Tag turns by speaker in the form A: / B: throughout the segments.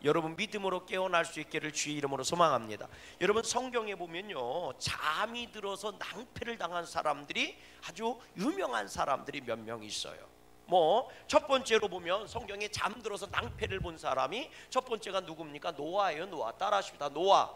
A: 여러분 믿음으로 깨어날 수 있기를 주의 이름으로 소망합니다. 여러분 성경에 보면요, 잠이 들어서 낭패를 당한 사람들이 아주 유명한 사람들이 몇 명 있어요. 뭐 첫 번째로 보면 성경에 잠들어서 낭패를 본 사람이 첫 번째가 누굽니까? 노아예요. 노아. 따라하십니다. 노아.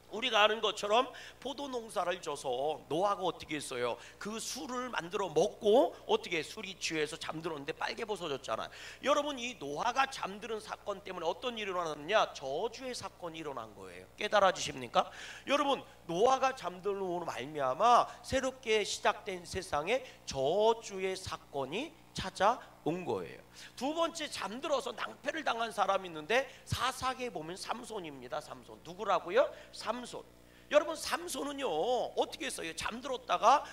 A: 우리가 아는 것처럼 포도 농사를 져서 노아가 어떻게 했어요? 그 술을 만들어 먹고 어떻게 술이 취해서 잠들었는데 빨개 벗어졌잖아요. 여러분 이 노아가 잠드는 사건 때문에 어떤 일이 일어났느냐? 저주의 사건이 일어난 거예요. 깨달아지십니까? 여러분 노아가 잠들므로 말미암아 새롭게 시작된 세상에 저주의 사건이 찾아온 거예요. 두 번째, 잠들어서 낭패를 당한 사람이 있는데 사사기에 보면 삼손입니다. 삼손. 누구라고요? 삼손. 여러분 삼손은요 어떻게 했어요? 잠들었다가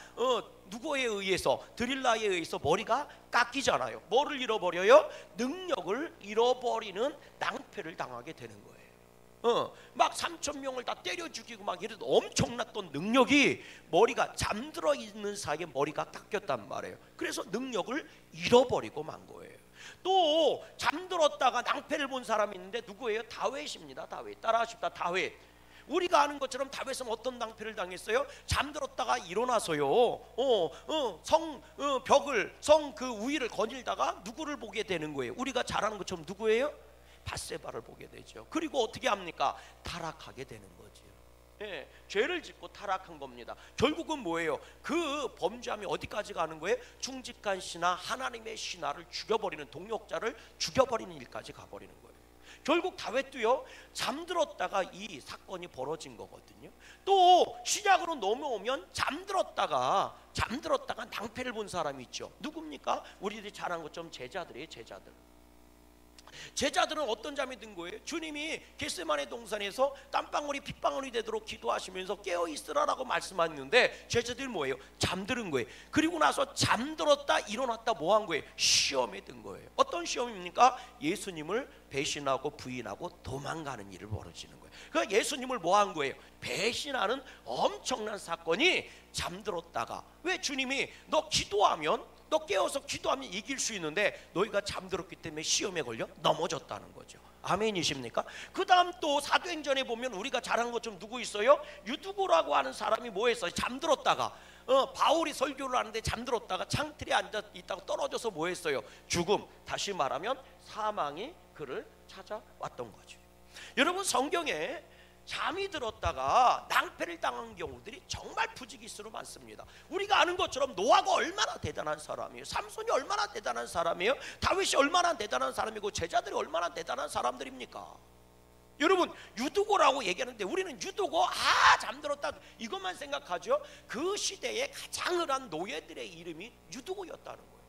A: 누구에 의해서, 드릴라에 의해서 머리가 깎이잖아요. 뭐를 잃어버려요? 능력을 잃어버리는 낭패를 당하게 되는 거예요. 막 3,000명을 다 때려 죽이고 막 이래도 엄청났던 능력이 머리가 잠들어 있는 사이에 머리가 깎였단 말이에요. 그래서 능력을 잃어버리고 만 거예요. 또 잠들었다가 낭패를 본 사람이 있는데 누구예요? 다윗입니다. 다윗. 따라하십니다. 다윗. 우리가 아는 것처럼 다윗은 어떤 낭패를 당했어요? 잠들었다가 일어나서요 성 그 우위를 거닐다가 누구를 보게 되는 거예요? 우리가 잘 아는 것처럼 누구예요? 밧세바를 보게 되죠. 그리고 어떻게 합니까? 타락하게 되는 거죠. 예, 죄를 짓고 타락한 겁니다. 결국은 뭐예요? 그 범죄함이 어디까지 가는 거예요? 충직한 신하, 하나님의 신하를 죽여버리는, 동역자를 죽여버리는 일까지 가버리는 거예요. 결국 다윗도요 잠들었다가 이 사건이 벌어진 거거든요. 또 신약으로 넘어오면 잠들었다가 낭패를 본 사람이 있죠. 누굽니까? 우리들이 잘 아는 것처럼 제자들이에요. 제자들은 어떤 잠이 든 거예요? 주님이 겟세마네 동산에서 땀방울이 핏방울이 되도록 기도하시면서 깨어있으라라고 말씀하셨는데 제자들이 뭐예요? 잠드는 거예요. 그리고 나서 잠들었다 일어났다 뭐 한 거예요? 시험에 든 거예요. 어떤 시험입니까? 예수님을 배신하고 부인하고 도망가는 일을 벌어지는 거예요. 그러니까 예수님을 뭐 한 거예요? 배신하는 엄청난 사건이 잠들었다가, 왜 주님이 너 깨어서 기도하면 이길 수 있는데 너희가 잠들었기 때문에 시험에 걸려 넘어졌다는 거죠. 아멘이십니까? 그 다음 또 사도행전에 보면 우리가 잘한 것처럼 누구 있어요? 유두고라고 하는 사람이 뭐 했어요? 잠들었다가 바울이 설교를 하는데 잠들었다가 창틀에 앉아 있다가 떨어져서 뭐 했어요? 죽음, 다시 말하면 사망이 그를 찾아왔던 거죠. 여러분 성경에 잠이 들었다가 낭패를 당한 경우들이 정말 부지기수로 많습니다. 우리가 아는 것처럼 노아가 얼마나 대단한 사람이에요. 삼손이 얼마나 대단한 사람이에요. 다윗이 얼마나 대단한 사람이고 제자들이 얼마나 대단한 사람들입니까? 여러분 유두고라고 얘기하는데 우리는 유두고 잠들었다 이것만 생각하죠. 그 시대에 가장 흔한 노예들의 이름이 유두고였다는 거예요.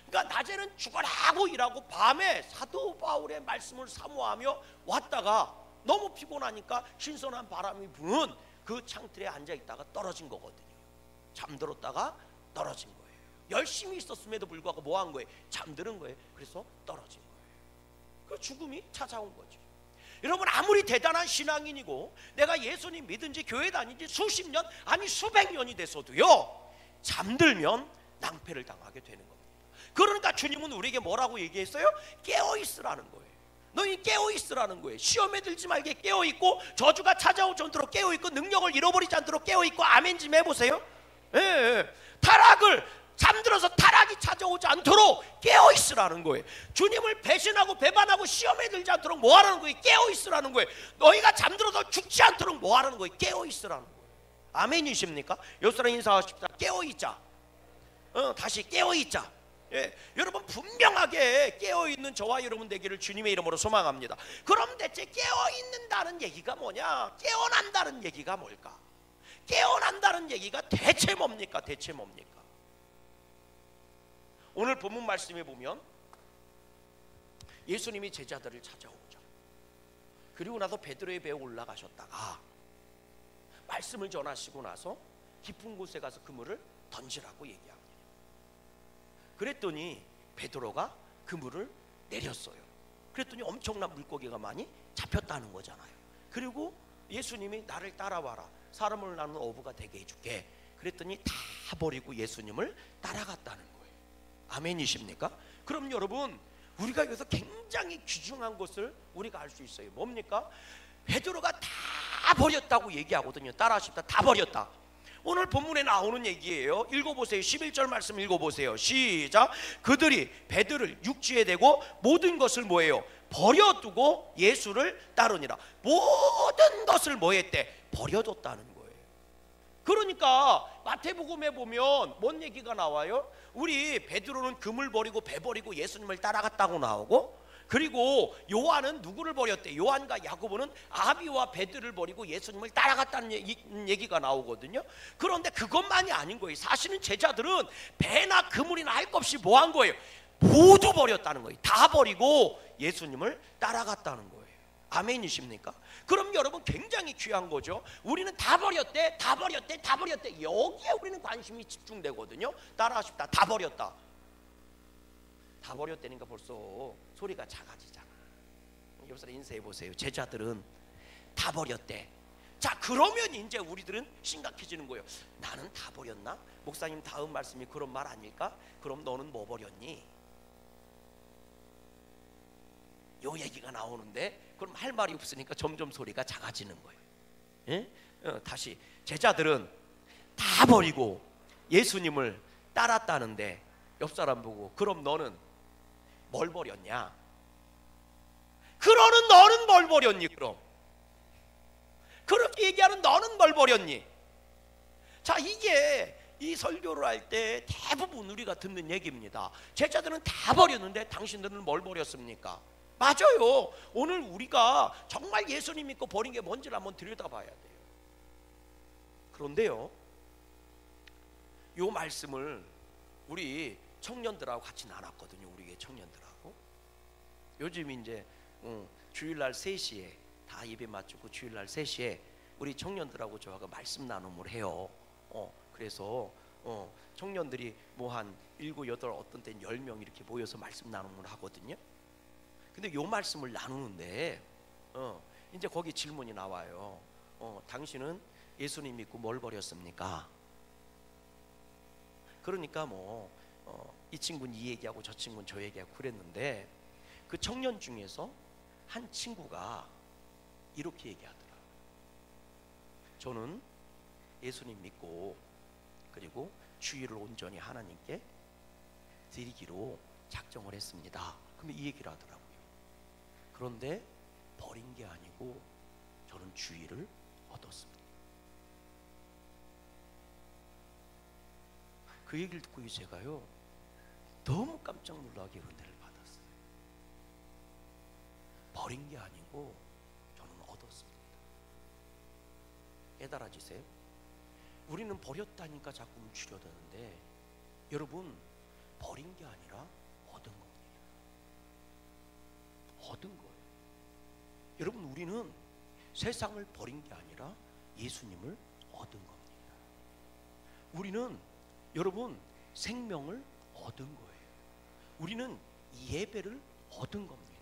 A: 그러니까 낮에는 죽어라고 일하고 밤에 사도 바울의 말씀을 사모하며 왔다가 너무 피곤하니까 신선한 바람이 부는 그 창틀에 앉아있다가 떨어진 거거든요. 잠들었다가 떨어진 거예요. 열심히 있었음에도 불구하고 뭐 한 거예요? 잠드는 거예요. 그래서 떨어진 거예요. 그 죽음이 찾아온 거죠. 여러분 아무리 대단한 신앙인이고 내가 예수님 믿은 지 교회 다닌 지 수십 년 아니 수백 년이 돼서도요 잠들면 낭패를 당하게 되는 겁니다. 그러니까 주님은 우리에게 뭐라고 얘기했어요? 깨어있으라는 거예요. 너희 깨어있으라는 거예요. 시험에 들지 말게 깨어있고 저주가 찾아오지 않도록 깨어있고 능력을 잃어버리지 않도록 깨어있고 아멘 좀 해보세요. 잠들어서 타락이 찾아오지 않도록 깨어있으라는 거예요. 주님을 배신하고 배반하고 시험에 들지 않도록 뭐 하라는 거예요? 깨어있으라는 거예요. 너희가 잠들어서 죽지 않도록 뭐 하라는 거예요? 깨어있으라는 거예요. 아멘이십니까? 옆 사람 인사하십시다. 깨어있자. 다시 깨어있자. 여러분 분명하게 깨어있는 저와 여러분 되기를 주님의 이름으로 소망합니다. 그럼 대체 깨어있는다는 얘기가 뭐냐? 깨어난다는 얘기가 뭘까? 깨어난다는 얘기가 대체 뭡니까? 오늘 본문 말씀에 보면 예수님이 제자들을 찾아오죠. 그리고 나서 베드로의 배에 올라가셨다가 말씀을 전하시고 나서 깊은 곳에 가서 그물을 던지라고 얘기합니다. 그랬더니 베드로가 그물을 내렸어요. 그랬더니 엄청난 물고기가 많이 잡혔다는 거잖아요. 그리고 예수님이 나를 따라와라, 사람을 나누는 어부가 되게 해줄게. 그랬더니 다 버리고 예수님을 따라갔다는 거예요. 아멘이십니까? 그럼 여러분 우리가 여기서 굉장히 귀중한 것을 우리가 알 수 있어요. 뭡니까? 베드로가 다 버렸다고 얘기하거든요. 따라하십시다. 다 버렸다. 오늘 본문에 나오는 얘기예요. 읽어보세요. 11절 말씀 읽어보세요. 시작. 그들이 베드로를 육지에 대고 모든 것을 뭐예요? 버려두고 예수를 따르니라. 모든 것을 뭐 했대? 버려뒀다는 거예요. 그러니까 마태복음에 보면 뭔 얘기가 나와요? 우리 베드로는 금을 버리고 배 버리고 예수님을 따라갔다고 나오고, 그리고 요한은 누구를 버렸대? 요한과 야고보는 아비와 베드를 버리고 예수님을 따라갔다는 얘기가 나오거든요. 그런데 그것만이 아닌 거예요. 사실은 제자들은 배나 그물이나 할 것 없이 뭐 한 거예요? 모두 버렸다는 거예요. 다 버리고 예수님을 따라갔다는 거예요. 아멘이십니까? 그럼 여러분 굉장히 귀한 거죠. 우리는 다 버렸대, 다 버렸대, 다 버렸대. 여기에 우리는 관심이 집중되거든요. 따라하십시다. 다 버렸다. 다 버렸다니까 벌써 소리가 작아지잖아. 옆 사람 인사해 보세요. 제자들은 다 버렸대. 자, 그러면 이제 우리들은 심각해지는 거예요. 나는 다 버렸나? 목사님 다음 말씀이 그런 말 아닐까? 그럼 너는 뭐 버렸니? 요 얘기가 나오는데 그럼 할 말이 없으니까 점점 소리가 작아지는 거예요. 예? 다시 제자들은 다 버리고 예수님을 따랐다는데 옆 사람 보고 그럼 너는 뭘 버렸냐? 그러는 너는 뭘 버렸니? 그럼 그렇게 얘기하는 너는 뭘 버렸니? 자, 이게 이 설교를 할 때 대부분 우리가 듣는 얘기입니다. 제자들은 다 버렸는데 당신들은 뭘 버렸습니까? 맞아요. 오늘 우리가 정말 예수님 믿고 버린 게 뭔지를 한번 들여다봐야 돼요. 그런데요, 이 말씀을 우리 청년들하고 같이 나눴거든요. 우리 청년들하고. 요즘 이제 주일날 3시에 다 예배 마치고 주일날 3시에 우리 청년들하고 저하고 말씀 나눔을 해요. 그래서 청년들이 뭐 한 7, 8, 어떤 때는 10명 이렇게 모여서 말씀 나눔을 하거든요. 근데 요 말씀을 나누는데 이제 거기 질문이 나와요. 당신은 예수님 믿고 뭘 버렸습니까? 그러니까 이 친구는 이 얘기하고 저 친구는 저 얘기하고 그랬는데 그 청년 중에서 한 친구가 이렇게 얘기하더라. 저는 예수님 믿고 그리고 주의를 온전히 하나님께 드리기로 작정을 했습니다. 근데 이 얘기를 하더라고요. 그런데 버린 게 아니고 저는 주의를 얻었습니다. 그 얘기를 듣고 제가요 너무 깜짝 놀라게 은혜를 받았어요. 버린 게 아니고 저는 얻었습니다. 깨달아지세요? 우리는 버렸다니까 자꾸 움츠려드는데 여러분, 버린 게 아니라 얻은 겁니다. 얻은 거예요. 여러분, 우리는 세상을 버린 게 아니라 예수님을 얻은 겁니다. 우리는 여러분 생명을 얻은 거예요. 우리는 예배를 얻은 겁니다.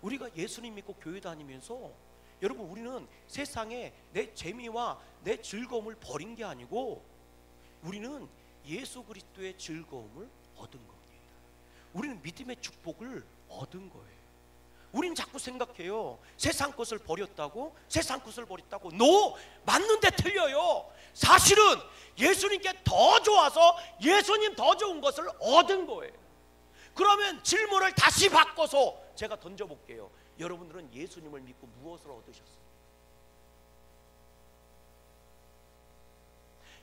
A: 우리가 예수님 믿고 교회 다니면서 여러분 우리는 세상에 내 재미와 내 즐거움을 버린 게 아니고 우리는 예수 그리스도의 즐거움을 얻은 겁니다. 우리는 믿음의 축복을 얻은 거예요. 우리는 자꾸 생각해요. 세상 것을 버렸다고, 세상 것을 버렸다고. 노! 맞는데 틀려요. 사실은 예수님께 더 좋아서 예수님 더 좋은 것을 얻은 거예요. 그러면 질문을 다시 바꿔서 제가 던져볼게요. 여러분들은 예수님을 믿고 무엇을 얻으셨어요?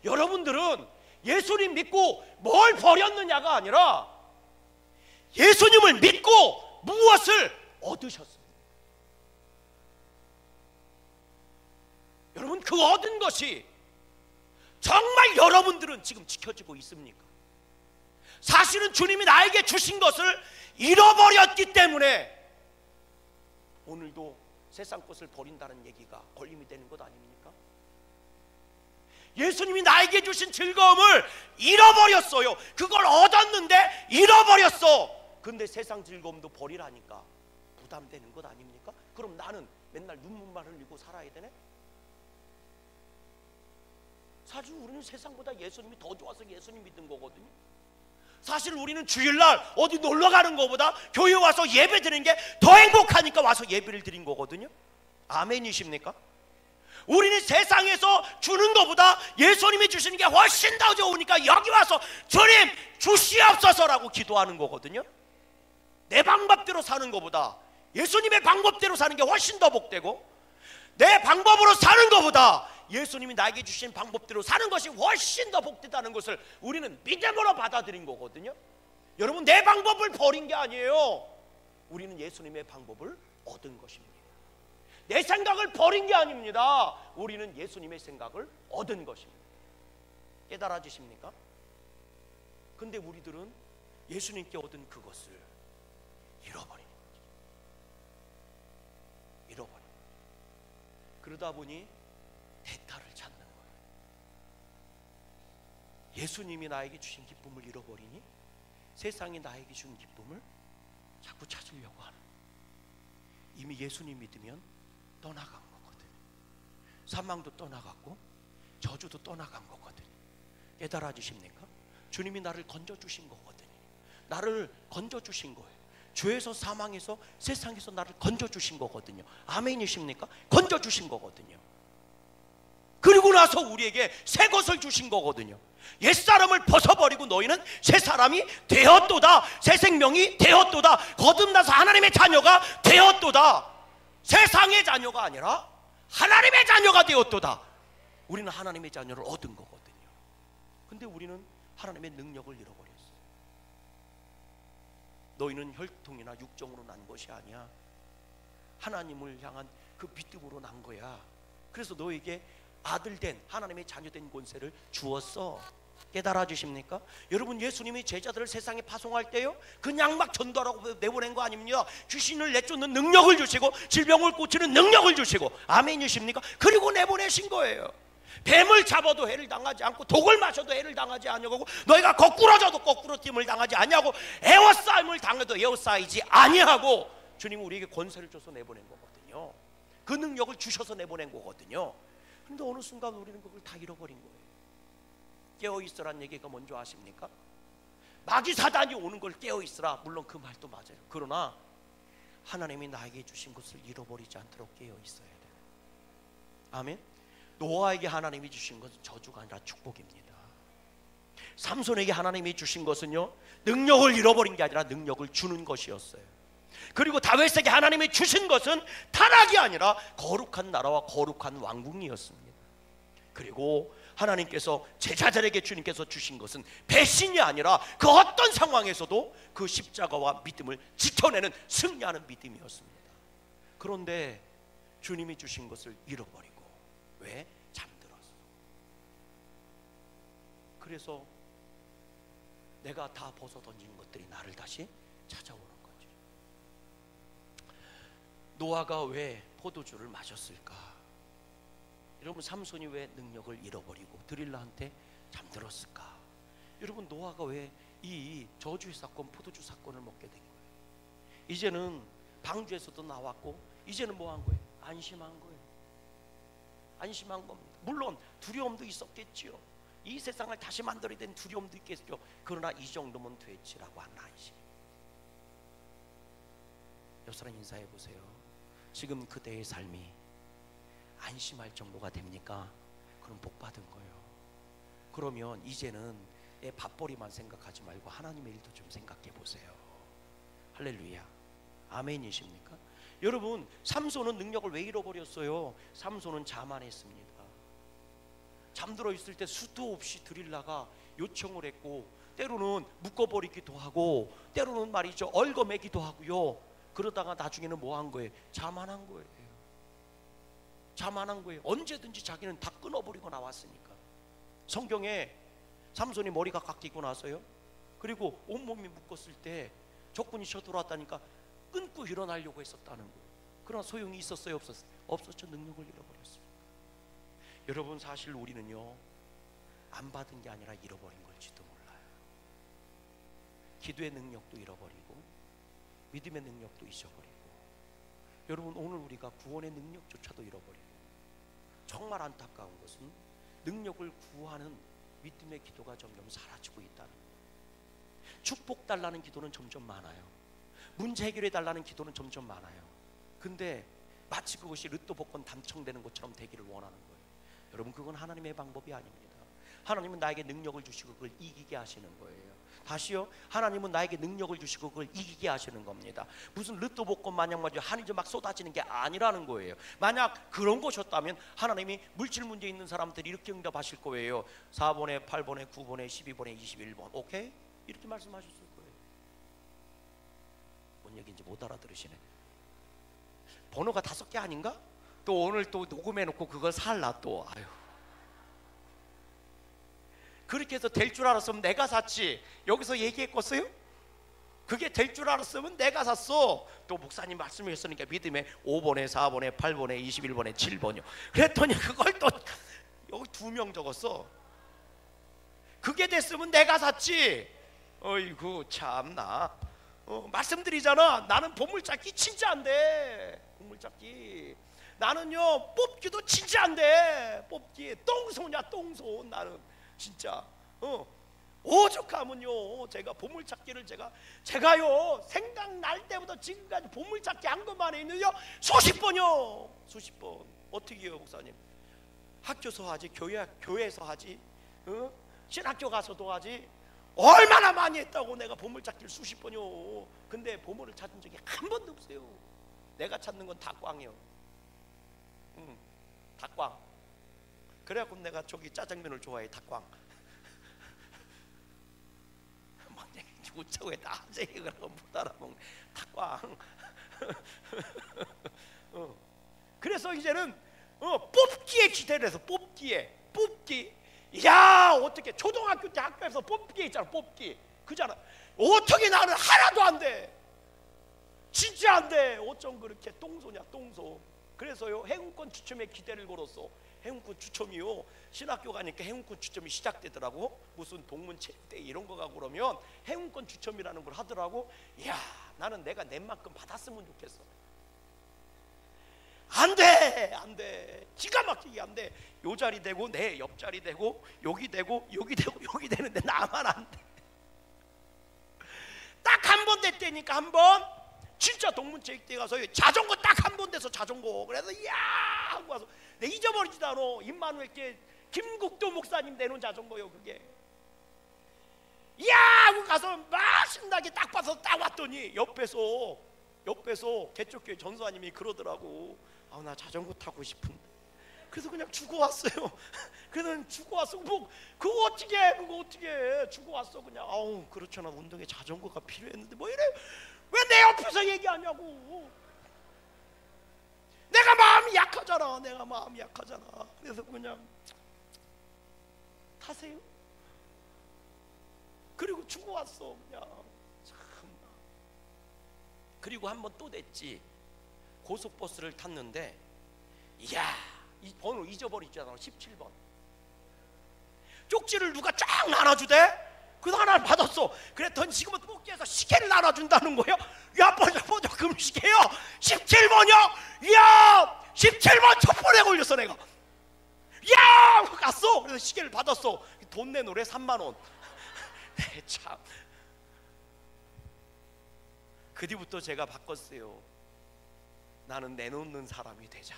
A: 여러분들은 예수님 믿고 뭘 버렸느냐가 아니라 예수님을 믿고 무엇을 얻으셨습니다. 여러분, 그 얻은 것이 정말 여러분들은 지금 지켜지고 있습니까? 사실은 주님이 나에게 주신 것을 잃어버렸기 때문에 오늘도 세상 것을 버린다는 얘기가 걸림이 되는 것 아닙니까? 예수님이 나에게 주신 즐거움을 잃어버렸어요. 그걸 얻었는데 잃어버렸어. 근데 세상 즐거움도 버리라니까 부담되는 것 아닙니까? 그럼 나는 맨날 눈물만 흘리고 살아야 되네? 사실 우리는 세상보다 예수님이 더 좋아서 예수님 믿는 거거든요. 사실 우리는 주일날 어디 놀러 가는 것보다 교회 와서 예배 드리는 게 더 행복하니까 와서 예배를 드린 거거든요. 아멘이십니까? 우리는 세상에서 주는 것보다 예수님이 주시는 게 훨씬 더 좋으니까 여기 와서 주님 주시옵소서라고 기도하는 거거든요. 내 방법대로 사는 것보다 예수님의 방법대로 사는 게 훨씬 더 복되고, 내 방법으로 사는 것보다 예수님이 나에게 주신 방법대로 사는 것이 훨씬 더 복되다는 것을 우리는 믿음으로 받아들인 거거든요. 여러분, 내 방법을 버린 게 아니에요. 우리는 예수님의 방법을 얻은 것입니다. 내 생각을 버린 게 아닙니다. 우리는 예수님의 생각을 얻은 것입니다. 깨달아지십니까? 근데 우리들은 예수님께 얻은 그것을 잃어버린 거죠. 잃어버린 거죠. 그러다 보니 대가를 찾는 거예요. 예수님이 나에게 주신 기쁨을 잃어버리니 세상이 나에게 준 기쁨을 자꾸 찾으려고 하는 거예요. 이미 예수님 믿으면 떠나간 거거든요. 사망도 떠나갔고 저주도 떠나간 거거든요. 깨달아지십니까? 주님이 나를 건져주신 거거든요. 나를 건져주신 거예요. 죄에서, 사망에서, 세상에서 나를 건져주신 거거든요. 아멘이십니까? 건져주신 거거든요. 그리고 나서 우리에게 새 것을 주신 거거든요. 옛사람을 벗어버리고 너희는 새 사람이 되었도다. 새 생명이 되었도다. 거듭나서 하나님의 자녀가 되었도다. 세상의 자녀가 아니라 하나님의 자녀가 되었도다. 우리는 하나님의 자녀를 얻은 거거든요. 근데 우리는 하나님의 능력을 잃어버렸어요. 너희는 혈통이나 육정으로 난 것이 아니야. 하나님을 향한 그 믿음으로 난 거야. 그래서 너에게 아들된, 하나님의 자녀된 권세를 주었어. 깨달아지십니까? 여러분, 예수님이 제자들을 세상에 파송할 때요, 그냥 막 전도하라고 내보낸 거 아닙니다. 귀신을 내쫓는 능력을 주시고 질병을 고치는 능력을 주시고, 아멘이십니까? 그리고 내보내신 거예요. 뱀을 잡아도 해를 당하지 않고 독을 마셔도 해를 당하지 아니하고, 너희가 거꾸로 져도 거꾸로 찜을 당하지 아니하고, 에워싸임을 당해도 에워싸이지 아니하고, 주님은 우리에게 권세를 줘서 내보낸 거거든요. 그 능력을 주셔서 내보낸 거거든요. 근데 어느 순간 우리는 그걸 다 잃어버린 거예요. 깨어있으란 얘기가 뭔지 아십니까? 마귀 사단이 오는 걸 깨어있으라, 물론 그 말도 맞아요. 그러나 하나님이 나에게 주신 것을 잃어버리지 않도록 깨어있어야 돼요. 아멘. 노아에게 하나님이 주신 것은 저주가 아니라 축복입니다. 삼손에게 하나님이 주신 것은요, 능력을 잃어버린 게 아니라 능력을 주는 것이었어요. 그리고 다윗에게 하나님이 주신 것은 타락이 아니라 거룩한 나라와 거룩한 왕궁이었습니다. 그리고 하나님께서 제자들에게 주님께서 주신 것은 배신이 아니라 그 어떤 상황에서도 그 십자가와 믿음을 지켜내는, 승리하는 믿음이었습니다. 그런데 주님이 주신 것을 잃어버리고, 왜? 잠들었어. 그래서 내가 다 벗어던진 것들이 나를 다시 찾아오는 거죠. 노아가 왜 포도주를 마셨을까? 여러분, 삼손이 왜 능력을 잃어버리고 드릴라한테 잠들었을까? 여러분, 노아가 왜 이 저주의 사건, 포도주 사건을 먹게 된 거예요? 이제는 방주에서도 나왔고, 이제는 뭐 한 거예요? 안심한 거예요. 안심한 겁니다. 물론 두려움도 있었겠지요. 이 세상을 다시 만들어야 되는 두려움도 있겠죠. 그러나 이 정도면 됐지라고 한 안심. 옆 사람 인사해 보세요. 지금 그대의 삶이 안심할 정도가 됩니까? 그럼 복 받은 거예요. 그러면 이제는 내 밥벌이만 생각하지 말고 하나님의 일도 좀 생각해 보세요. 할렐루야. 아멘이십니까? 여러분, 삼손은 능력을 왜 잃어버렸어요? 삼손은 자만했습니다. 잠들어 있을 때 수도 없이 드릴라가 요청을 했고, 때로는 묶어버리기도 하고, 때로는 말이죠, 얽어매기도 하고요. 그러다가 나중에는 뭐 한 거예요? 자만한 거예요. 자만한 거예요. 언제든지 자기는 다 끊어버리고 나왔으니까. 성경에 삼손이 머리가 깎이고 나서요, 그리고 온몸이 묶었을 때 적군이 쳐들어왔다니까 끊고 일어나려고 했었다는 거예요. 그러나 소용이 있었어요? 없었어요? 없었죠. 능력을 잃어버렸습니다. 여러분, 사실 우리는요, 안 받은 게 아니라 잃어버린 걸지도 몰라요. 기도의 능력도 잃어버리고, 믿음의 능력도 잊어버리고, 여러분, 오늘 우리가 구원의 능력조차도 잃어버리고, 정말 안타까운 것은 능력을 구하는 믿음의 기도가 점점 사라지고 있다는 거예요. 축복 달라는 기도는 점점 많아요. 문제 해결해 달라는 기도는 점점 많아요. 근데 마치 그것이 로또 복권 당첨되는 것처럼 되기를 원하는 거예요. 여러분, 그건 하나님의 방법이 아닙니다. 하나님은 나에게 능력을 주시고 그걸 이기게 하시는 거예요. 다시요, 하나님은 나에게 능력을 주시고 그걸 이기게 하시는 겁니다. 무슨 로또 복권 마냥 한이 막 쏟아지는 게 아니라는 거예요. 만약 그런 것이었다면 하나님이 물질 문제 있는 사람들이 이렇게 응답하실 거예요. 4번에 8번에 9번에 12번에 21번 오케이? 이렇게 말씀하셨을 거예요. 뭔 얘기인지 못 알아들으시네. 번호가 5개 아닌가? 또 오늘 또 녹음해놓고 그걸 살라 또. 아유. 그렇게 해서 될 줄 알았으면 내가 샀지. 여기서 얘기했겠어요? 그게 될 줄 알았으면 내가 샀어. 또 목사님 말씀하셨으니까 믿음에 5번에 4번에 8번에 21번에 7번이요. 그랬더니 그걸 또 여기 2명 적었어. 그게 됐으면 내가 샀지. 어이구 참나. 말씀드리잖아. 나는 보물찾기 진짜 안 돼. 보물찾기. 나는요 뽑기도 진짜 안 돼. 뽑기 똥손이야 똥손. 나는 진짜 오죽하면요 제가 보물찾기를 제가요 생각날 때부터 지금까지 보물찾기 한 것만 해는요 수십 번이요. 수십 번. 어떻게 해요 목사님? 학교에서 하지, 교회에서 하지, 신학교 가서도 하지. 얼마나 많이 했다고 내가 보물찾기를 수십 번이요. 근데 보물을 찾은 적이 한 번도 없어요. 내가 찾는 건 다 꽝이요. 닭광. 그래갖고 내가 저기 짜장면을 좋아해. 닭광. 막 얘기 웃자고 해. 낮에 그러고 못 알아먹네. 닭광. 그래서 이제는 뽑기에 기대를 해서 뽑기. 야 어떻게 초등학교 때 학교에서 뽑기 있잖아. 뽑기 그잖아. 어떻게 나는 하나도 안 돼. 진짜 안 돼. 어쩜 그렇게 똥손이야 똥손. 그래서요 행운권 추첨에 기대를 걸었어. 행운권 추첨이요 신학교 가니까 행운권 추첨이 시작되더라고. 무슨 동문체육대 이런 거 가고 그러면 행운권 추첨이라는 걸 하더라고. 이야 나는 내가 낸 만큼 받았으면 좋겠어. 안 돼. 기가 막히게 안 돼. 요 자리 되고 내 옆자리 되고 여기 되고 여기 되고 여기 되는데 나만 안 돼. 딱 한 번 됐다니까. 한 번 진짜 동문체육대 가서 자전거 딱 한 번 돼서 자전거. 그래서 이야 하고 와서 내 잊어버리지도 않아. 임마누엘 김국도 목사님 내놓은 자전거요 그게. 이야 하고 가서 막 신나게 딱 봐서 딱 왔더니 옆에서 개쪽교회 전수아님이 그러더라고. 아 나 자전거 타고 싶은데. 그래서 그냥 주고 왔어요. 그래서 주고 왔어. 뭐 그거 어떻게 해. 주고 왔어 그냥. 아우 그렇잖아 운동에 자전거가 필요했는데 뭐 이래. 왜 내 옆에서 얘기하냐고. 내가 마음이 약하잖아. 그래서 그냥 타세요. 그리고 주고 왔어 그냥. 참나. 그리고 한 번 또 됐지. 고속버스를 탔는데 이야 이 번호 잊어버리잖아. 17번 쪽지를 누가 쫙 나눠주대. 그래서 하나를 받았어. 그랬더니 지금은 뽑기에서 시계를 나눠준다는 거예요. 야 먼저 금시계요 17번이요. 이야 17번 촛불에 걸렸어 내가. 야 갔어. 그래서 시계를 받았어. 돈 내놓으래 3만원. 참. 그 뒤부터 제가 바꿨어요. 나는 내놓는 사람이 되자.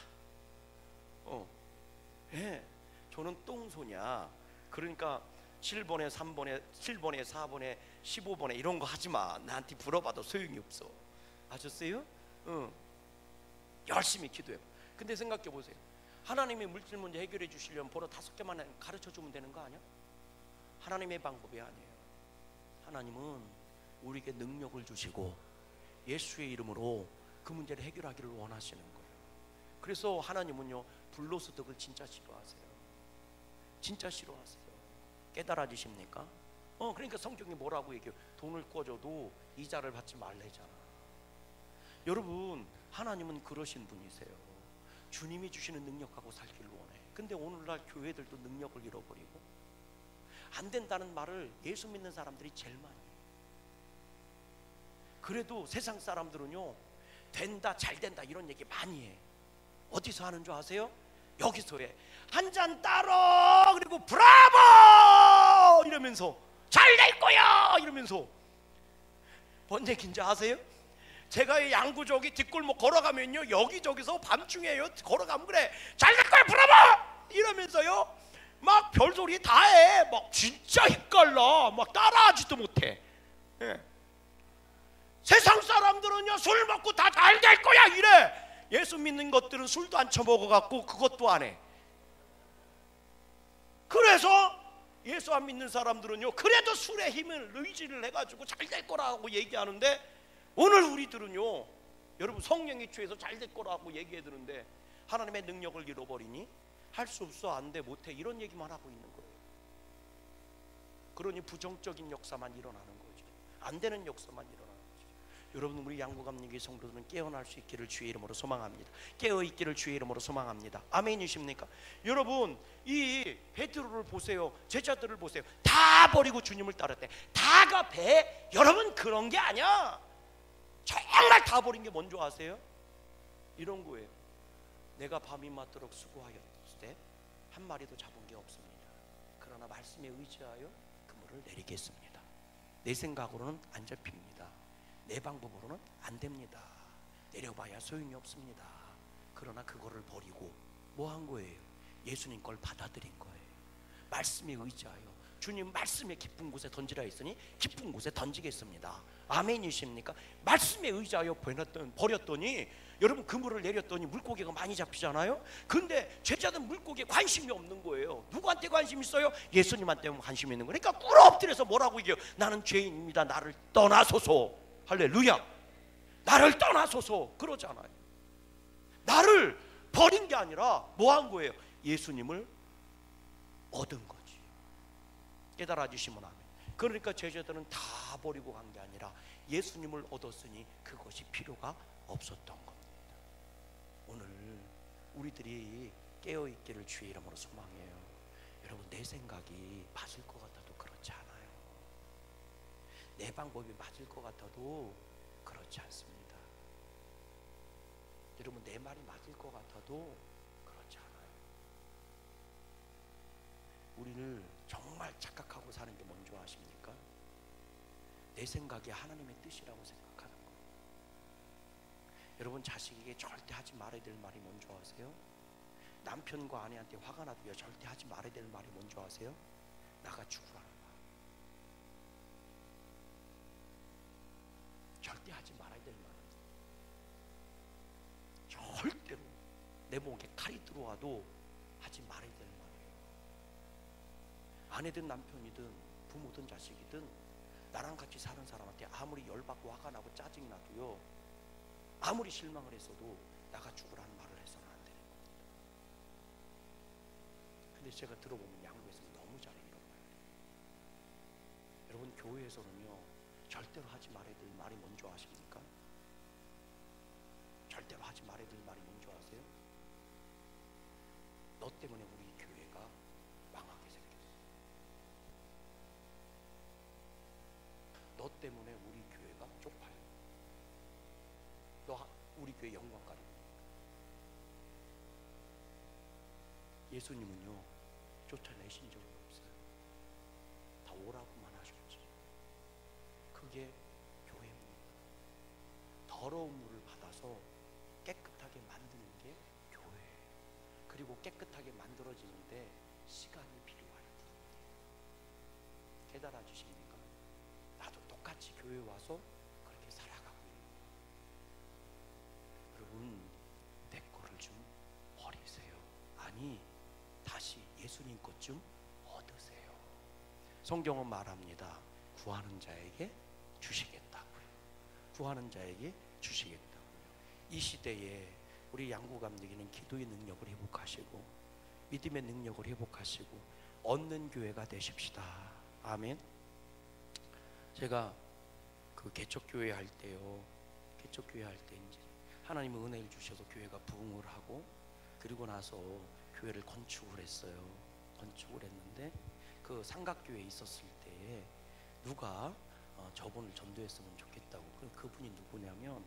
A: 예, 저는 똥손이야. 그러니까 7번에 3번에 7번에 4번에 15번에 이런 거 하지마. 나한테 물어봐도 소용이 없어. 아셨어요? 열심히 기도해. 근데 생각해 보세요. 하나님이 물질 문제 해결해 주시려면 번호 5개만 가르쳐 주면 되는 거 아니야? 하나님의 방법이 아니에요. 하나님은 우리에게 능력을 주시고 예수의 이름으로 그 문제를 해결하기를 원하시는 거예요. 그래서 하나님은요 불로소득을 진짜 싫어하세요. 진짜 싫어하세요. 깨달아지십니까? 그러니까 성경이 뭐라고 얘기해요? 돈을 꿔줘도 이자를 받지 말래잖아. 여러분 하나님은 그러신 분이세요. 주님이 주시는 능력하고 살기를 원해. 근데 오늘날 교회들도 능력을 잃어버리고 안 된다는 말을 예수 믿는 사람들이 제일 많이 해요. 그래도 세상 사람들은요 된다 잘 된다 이런 얘기 많이 해. 어디서 하는 줄 아세요? 여기서 해. 한 잔 따러 그리고 브라보 이러면서 잘 될 거야 이러면서 뭔 얘기인지 아세요? 제가 양구저기 뒷골목 걸어가면요, 여기저기서 밤중에요 걸어가면 그래, 잘 될 거야 브라보! 이러면서요 막 별소리 다 해. 막 진짜 헷갈라. 막 따라하지도 못해. 예. 세상 사람들은요 술 먹고 다 잘 될 거야 이래. 예수 믿는 것들은 술도 안 처먹어 갖고 그것도 안 해. 그래서 예수 안 믿는 사람들은요 그래도 술의 힘을 의지를 해가지고 잘 될 거라고 얘기하는데, 오늘 우리들은요, 여러분 성령이 취해서 잘 될 거라고 얘기해 드는데 하나님의 능력을 잃어버리니 할 수 없어, 안 돼, 못해, 이런 얘기만 하고 있는 거예요. 그러니 부정적인 역사만 일어나는 거죠. 안 되는 역사만 일어나는 거죠. 여러분, 우리 양구감리교회 성도들은 깨어날 수 있기를 주의 이름으로 소망합니다. 깨어 있기를 주의 이름으로 소망합니다. 아멘이십니까? 여러분, 이 베드로를 보세요. 제자들을 보세요. 다 버리고 주님을 따랐대. 다가 배? 여러분, 그런 게 아니야. 정말 다 버린 게 뭔지 아세요? 이런 거예요. 내가 밤이 맞도록 수고하였을 때 한 마리도 잡은 게 없습니다. 그러나 말씀에 의지하여 그물을 내리겠습니다. 내 생각으로는 안 잡힙니다. 내 방법으로는 안 됩니다. 내려봐야 소용이 없습니다. 그러나 그거를 버리고 뭐 한 거예요? 예수님 걸 받아들인 거예요. 말씀에 의지하여 주님 말씀에 깊은 곳에 던지라 했으니 깊은 곳에 던지겠습니다. 아멘이십니까? 말씀에 의지하여 버렸더니 여러분 그물을 내렸더니 물고기가 많이 잡히잖아요. 근데 제자들은 물고기에 관심이 없는 거예요. 누구한테 관심 있어요? 예수님한테 관심이 있는 거예요. 그러니까 꿇어 엎드려서 뭐라고 얘기해요? 나는 죄인입니다. 나를 떠나소서. 할렐루야. 나를 떠나소서 그러잖아요. 나를 버린 게 아니라 뭐 한 거예요? 예수님을 얻은 거지. 깨달아 주시면 아멘. 그러니까 제자들은 다 버리고 간 게 아니라 예수님을 얻었으니 그것이 필요가 없었던 겁니다. 오늘 우리들이 깨어있기를 주의 이름으로 소망해요. 여러분, 내 생각이 맞을 것 같아도 그렇지 않아요. 내 방법이 맞을 것 같아도 그렇지 않습니다. 여러분, 내 말이 맞을 것 같아도 그렇지 않아요. 우리를 정말 착각하고 사는 게 뭔지 아십니까? 내 생각이 하나님의 뜻이라고 생각하는 거예요. 여러분, 자식에게 절대 하지 말아야 될 말이 뭔지 아세요? 남편과 아내한테 화가 나도요 절대 하지 말아야 될 말이 뭔지 아세요? 나가 죽으라는 말. 절대 하지 말아야 될 말은 절대로 내 목에 칼이 들어와도 하지 말아야 될 말이에요. 아내든 남편이든 부모든 자식이든 나랑 같이 사는 사람한테 아무리 열받고 화가 나고 짜증이 나도요, 아무리 실망을 했어도 나가 죽으라는 말을 해서는 안 되는 겁니다. 근데 제가 들어보면 양구에서는 너무 잘해 이런 말. 여러분, 교회에서는요 절대로 하지 말아야 될 말이 뭔지 아십니까? 절대로 하지 말아야 될 말이 뭔지 아세요? 너 때문에 우리 교회가 망하게 생겼어. 너 때문에 우리 교회가 쪽팔려. 너 우리 교회 영광 가리고. 예수님은요 쫓아내신 적이 없어요. 다 오라고만 하셨지. 그게 교회입니다. 더러운 물을 받아서 깨끗하게 만드는 게 교회예요. 그리고 깨끗하게 만들어지는데 시간이 필요한 일입니다. 깨달아 주십니까? 나도 똑같이 교회 와서 그렇게 살아가고 있는 거예요. 여러분, 내 거를 좀 버리세요. 아니, 다시 예수님 것 좀 얻으세요. 성경은 말합니다. 구하는 자에게 주시겠다고요. 구하는 자에게 주시겠다고요. 이 시대에 우리 양구감리교회는 기도의 능력을 회복하시고 믿음의 능력을 회복하시고 얻는 교회가 되십시다. 아멘. 제가 그 개척교회 할 때요, 개척교회 할 때 이제 하나님의 은혜를 주셔서 교회가 부흥을 하고, 그리고 나서 교회를 건축을 했어요. 건축을 했는데 그 삼각교회에 있었을 때에 누가 저분을 전도했으면 좋겠다고. 그분이 누구냐면,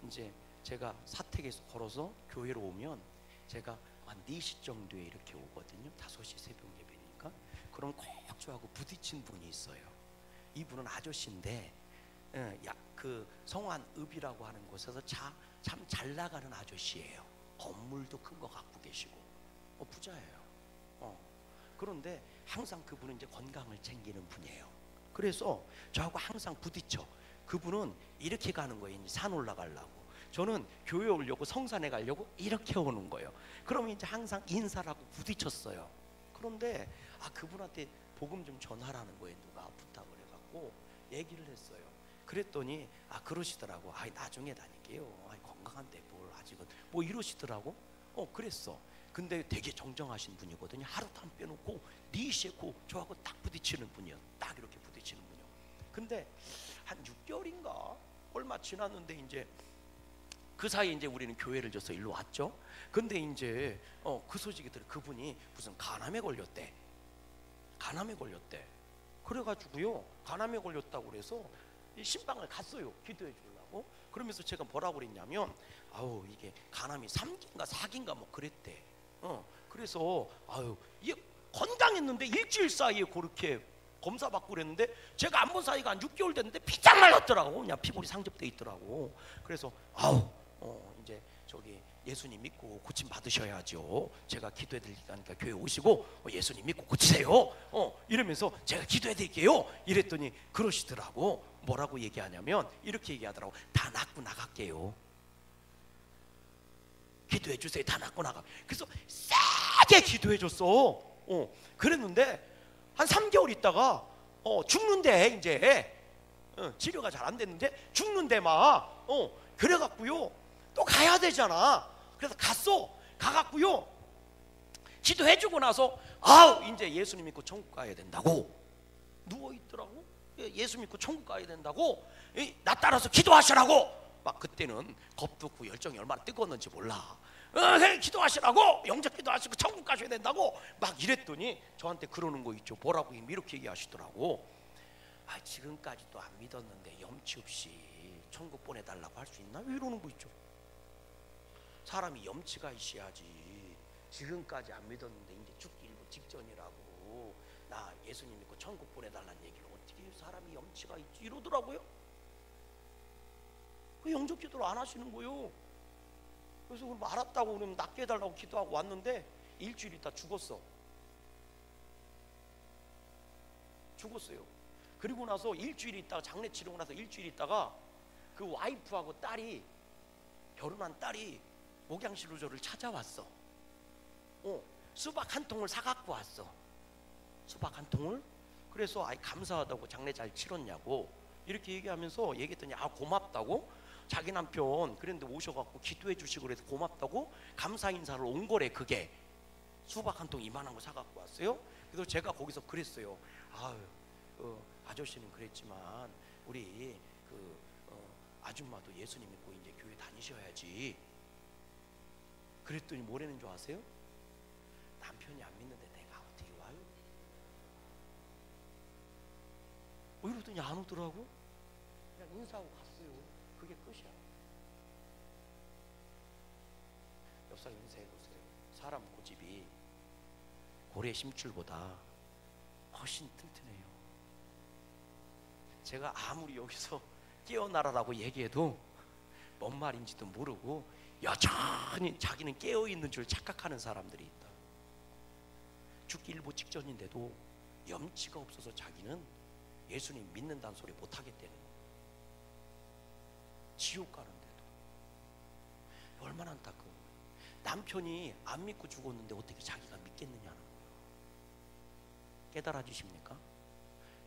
A: 이제 제가 사택에서 걸어서 교회로 오면 제가 한 4시 정도에 이렇게 오거든요. 5시 새벽 예배니까. 그럼 꼭 저하고 부딪힌 분이 있어요. 이분은 아저씨인데 그 성환읍이라고 하는 곳에서 참 잘 나가는 아저씨예요. 건물도 큰 거 갖고 계시고 부자예요. 그런데 항상 그분은 이제 건강을 챙기는 분이에요. 그래서 저하고 항상 부딪혀. 그분은 이렇게 가는 거예요. 이제 산 올라가려고. 저는 교회 오려고 성산에 가려고 이렇게 오는 거예요. 그러면 이제 항상 인사를 하고 부딪혔어요. 그런데 그분한테 복음 좀 전하라는 거예요. 누가 부탁을 해갖고 얘기를 했어요. 그랬더니 그러시더라고. 나중에 다닐게요. 건강한데 뭘 아직은 뭐 이러시더라고. 그랬어. 근데 되게 정정하신 분이거든요. 하루도 안 빼놓고 니시고 저하고 딱 부딪히는 분이요. 딱 이렇게 부딪히는 분이요. 근데 한 6개월인가 얼마 지났는데 이제 그 사이에 이제 우리는 교회를 져서 일로 왔죠. 근데 이제 그 소식이 들어. 그분이 무슨 간암에 걸렸대. 간암에 걸렸대. 그래가지고요, 간암에 걸렸다고 그래서 이 신방을 갔어요. 기도해 주려고. 그러면서 제가 뭐라고 그랬냐면, 이게 간암이 3기인가 4기인가 뭐 그랬대. 그래서 이게 건강했는데 일주일 사이에 그렇게 검사 받고 그랬는데, 제가 안 본 사이가 한 6개월 됐는데 피짝 말랐더라고. 그냥 피골이 상접돼 있더라고. 그래서 이제 저기 예수님 믿고 고침 받으셔야죠. 제가 기도해 드리니까 교회 오시고 예수님 믿고 고치세요. 이러면서 제가 기도해 드릴게요. 이랬더니 그러시더라고. 뭐라고 얘기하냐면 이렇게 얘기하더라고. 다 낫고 나갈게요. 기도해 주세요. 다 낫고 나가. 그래서 세게 기도해 줬어. 그랬는데 한 3개월 있다가 죽는데 이제 치료가 잘 안 됐는데 죽는데 막 그래갖고요 또 가야 되잖아. 그래서 갔어. 가갖고요 기도해주고 나서 이제 예수님 믿고 천국 가야 된다고 누워있더라고. 예수 믿고 천국 가야 된다고 나 따라서 기도하시라고. 막 그때는 겁도 없고 열정이 얼마나 뜨거웠는지 몰라. 기도하시라고, 영접 기도하시고 천국 가셔야 된다고 막 이랬더니 저한테 그러는 거 있죠. 뭐라고 이렇게 얘기하시더라고. 지금까지도 안 믿었는데 염치 없이 천국 보내달라고 할 수 있나? 이러는 거 있죠. 사람이 염치가 있어야지. 지금까지 안 믿었는데 이제 죽기 일보 직전이라고 나 예수님 믿고 천국 보내달라는 얘기를 어떻게 사람이 염치가 있지? 이러더라고요. 그 영접 기도를 안 하시는 거예요. 그래서 그럼 알았다고 그러면 낫게 해달라고 기도하고 왔는데 일주일 있다 죽었어요. 그리고 나서 일주일 있다가 장례 치르고 나서 일주일 있다가 그 와이프하고 딸이, 결혼한 딸이 목양실로 저를 찾아왔어. 수박 한 통을 사갖고 왔어. 수박 한 통을. 그래서 감사하다고 장례 잘 치렀냐고 이렇게 얘기하면서 얘기했더니 고맙다고. 자기 남편 그랬는데 오셔갖고 기도해 주시고 그래서 고맙다고 감사 인사를 온 거래. 그게 수박 한 통 이만한 거 사갖고 왔어요. 그래서 제가 거기서 그랬어요. 아저씨는 그랬지만 우리 아줌마도 예수님 믿고 이제 교회 다니셔야지. 그랬더니 뭐라는 줄 아세요? 남편이 안 믿는데 내가 어떻게 와요? 이러더니 안 오더라고. 그냥 인사하고 갔어요. 그게 끝이야. 옆사람 인사해보세요. 사람 고집이 고래 심줄보다 훨씬 튼튼해요. 제가 아무리 여기서 깨어나라라고 얘기해도 뭔 말인지도 모르고 여전히 자기는 깨어있는 줄 착각하는 사람들이 있다. 죽기 일보 직전인데도 염치가 없어서 자기는 예수님 믿는다는 소리 못하겠다는 거예요. 지옥 가는데도. 얼마나 안타까운 거예요. 남편이 안 믿고 죽었는데 어떻게 자기가 믿겠느냐는 거예요. 깨달아 주십니까?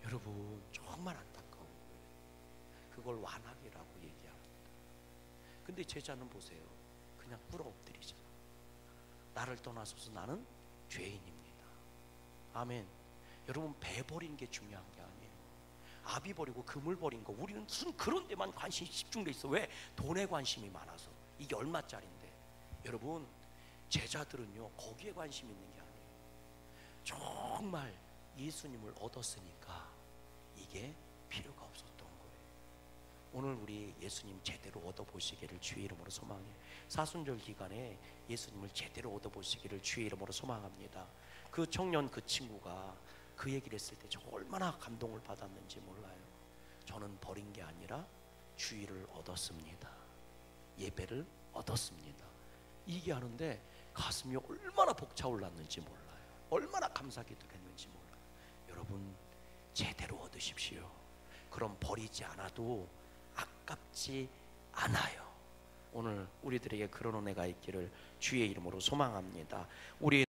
A: 여러분 정말 안타까운 거예요. 그걸 완악이라고 얘기합니다. 근데 제자는 보세요. 그냥 꿇어 엎드리잖아. 나를 떠나소서 나는 죄인입니다. 아멘. 여러분 배 버린 게 중요한 게 아니에요. 아비 버리고 그물 버린 거. 우리는 순 그런 데만 관심이 집중돼 있어. 왜? 돈에 관심이 많아서. 이게 얼마짜린데. 여러분 제자들은요 거기에 관심 있는 게 아니에요. 정말 예수님을 얻었으니까 이게 필요가 없었던 거예요. 오늘 우리 예수님 제대로 얻어보시기를 주의 이름으로 소망해요. 사순절 기간에 예수님을 제대로 얻어보시기를 주의 이름으로 소망합니다. 그 청년 그 친구가 그 얘기를 했을 때 저 얼마나 감동을 받았는지 몰라요. 저는 버린 게 아니라 주의를 얻었습니다. 예배를 얻었습니다. 이게 하는데 가슴이 얼마나 벅차올랐는지 몰라요. 얼마나 감사기도했는지 몰라요. 여러분 제대로 얻으십시오. 그럼 버리지 않아도 아깝지 않아요. 오늘 우리들에게 그런 은혜가 있기를 주의 이름으로 소망합니다. 우리